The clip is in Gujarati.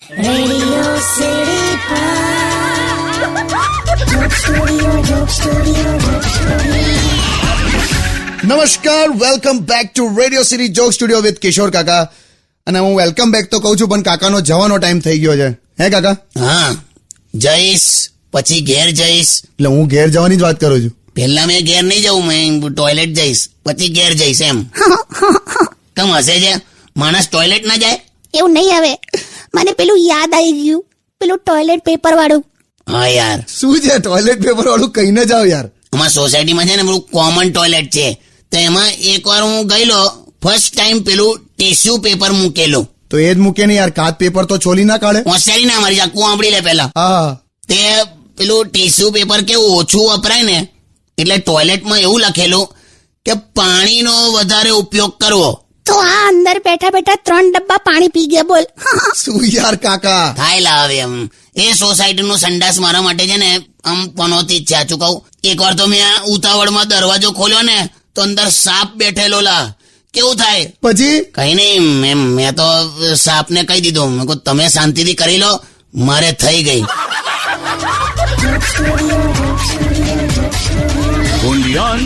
Radio City નમસ્કાર, welcome back to Radio City joke studio with Kishore Kaka. અને હું વેલકમ બેક તો કહું છું, પણ કાકાનો જવાનો ટાઈમ થઈ ગયો છે. હે કાકા? હા, જઈશ પછી ઘેર જઈશ. એટલે હું ઘેર જવાની જ વાત કરું છું. પહેલા મેં ઘેર નહીં જવું, મેં ટોયલેટ જઈશ પછી ઘેર જઈશ એમ. કેમ હસે છે? માણસ ટોયલેટ ના જાય? એવું નહીં, હવે મને પેલું યાદ આવી ગયું, પેલું ટોયલેટ પેપર વાળું. હા યાર, શું છે ટોયલેટ પેપર વાળું? કહીને જાઓ યાર. અમારા સોસાયટીમાં છે ને પેલું કોમન ટોયલેટ છે, તો એમાં એકવાર હું ગયેલો, ફર્સ્ટ ટાઈમ પેલું ટીશ્યુ પેપર મૂકેલું. તો એ જ મૂકે ને યાર, કાચ પેપર તો છોલી ના કાઢે. હોશિયારી ના મારી, આખું સાંભળી લે પેલા. હા, તે પેલું ટીશ્યુ પેપર કેવું ઓછું વપરાય ને, એટલે ટોયલેટમાં એવું લખેલું કે પાણીનો વધારે ઉપયોગ કરવો. તો આ અંદર બેઠા બેઠા 3 ડબ્બા પાણી પી ગયા, બોલ. શું યાર કાકા? થાય લાવે એમ. એ સોસાયટીનું સંડાસ મારા માટે છે ને આમ પનોતી જ છે. આચું કહું, એકવાર તો મેં આ ઉતાવળમાં દરવાજો ખોલ્યો ને, તો અંદર સાપ બેઠેલો લા. કેવું થાય? પછી કઈ નહીં, મેં તો સાપને કહી દીધું, મેં કહ્યું તમે શાંતિથી કરી લો, મારે થઈ ગઈ. Only on